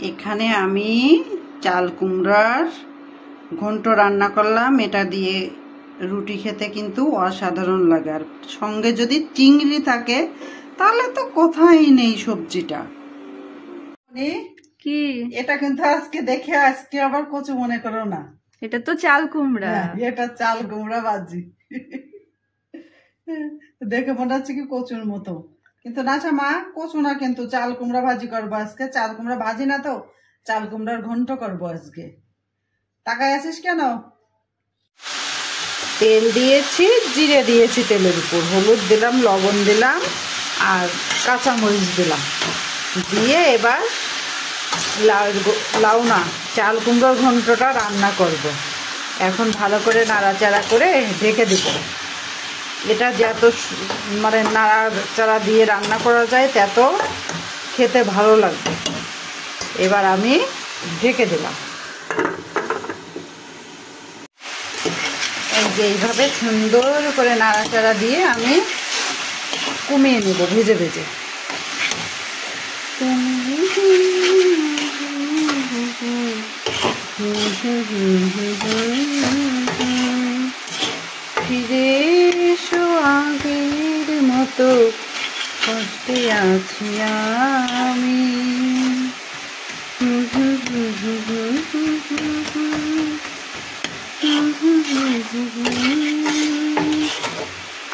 এখানে আমি চাল কুমড়ার ঘন্ট রান্না করলাম। এটা দিয়ে রুটি খেতে কিন্তু অসাধারণ লাগে, আর সঙ্গে যদি চিংড়ি থাকে তাহলে তো কথাই নেই সবজিটা। কি এটা কিন্তু আজকে দেখে আজকে আবার কচু মনে করো না, এটা তো চাল কুমড়া। এটা চাল কুমড়া ভাজি। দেখে মনে হচ্ছে কি কচুর মতো, কিন্তু না মা কচু না, কিন্তু চাল কুমড়া ভাজি করবো আজকে। চাল কুমড়া ভাজি না তো, চাল কুমড়ার ঘন্ট করবো আজকে। তাকায় আছিস কেন? তেল দিয়েছি, জিরে দিয়েছি তেলের উপর, হলুদ দিলাম, লবণ দিলাম আর কাঁচামরিচ দিলাম, দিয়ে এবার লাউ না চাল কুমড়োর ঘন্টটা রান্না করব। এখন ভালো করে নাড়াচাড়া করে ঢেকে দেব। এটা যত মানে নাড়াচাড়া দিয়ে রান্না করা যায় তত খেতে ভালো লাগবে। এবার আমি ঢেকে দিলাম। এই যে এইভাবে সুন্দর করে নাড়াচাড়া দিয়ে আমি কমিয়ে নেব ভেজে ভেজে। ফিরে এসো আগের মতো, কষ্টে আছি আমি।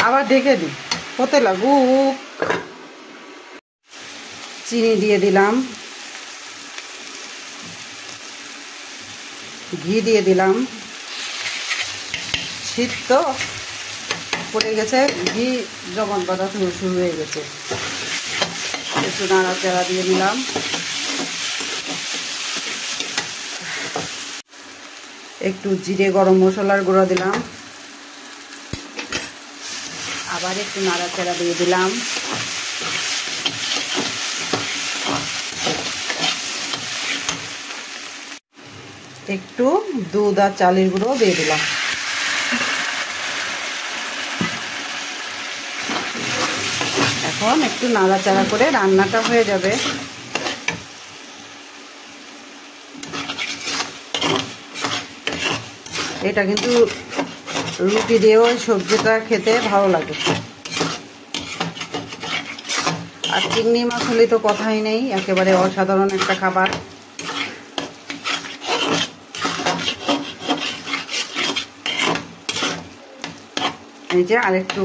আবার ঢেকে দিই হতে লাগুক। চিনি দিয়ে দিলাম, ঘি দিয়ে দিলাম। শীত তো পড়ে গেছে, ঘি জমাট বাঁধা শুরু হয়ে গেছে। একটু নাড়াচাড়া দিয়ে নিলাম। একটু জিরে গরম মশলার গুঁড়ো দিলাম, আবার একটু নাড়াচাড়া দিয়ে দিলাম। একটু দুধ আর চালের গুঁড়ো দিয়ে দিলাম। এখন একটু নাড়াচাড়া করে রান্নাটা হয়ে যাবে। এটা কিন্তু রুটি দিয়েও সবজিটা খেতে ভালো লাগে। আর চিংড়ি মাছ হলে তো কথাই নেই, একেবারে অসাধারণ একটা খাবার। এই যে আরেকটু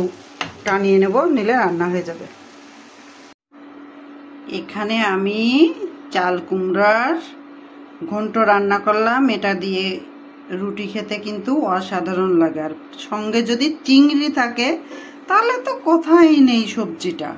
টানিয়ে নেব, নিলে রান্না হয়ে যাবে। এখানে আমি চাল কুমড়ার ঘন্ট রান্না করলাম। এটা দিয়ে রুটি খেতে কিন্তু অসাধারণ লাগে, আর সঙ্গে যদি চিংড়ি থাকে তাহলে তো কথাই নেই সবজিটা।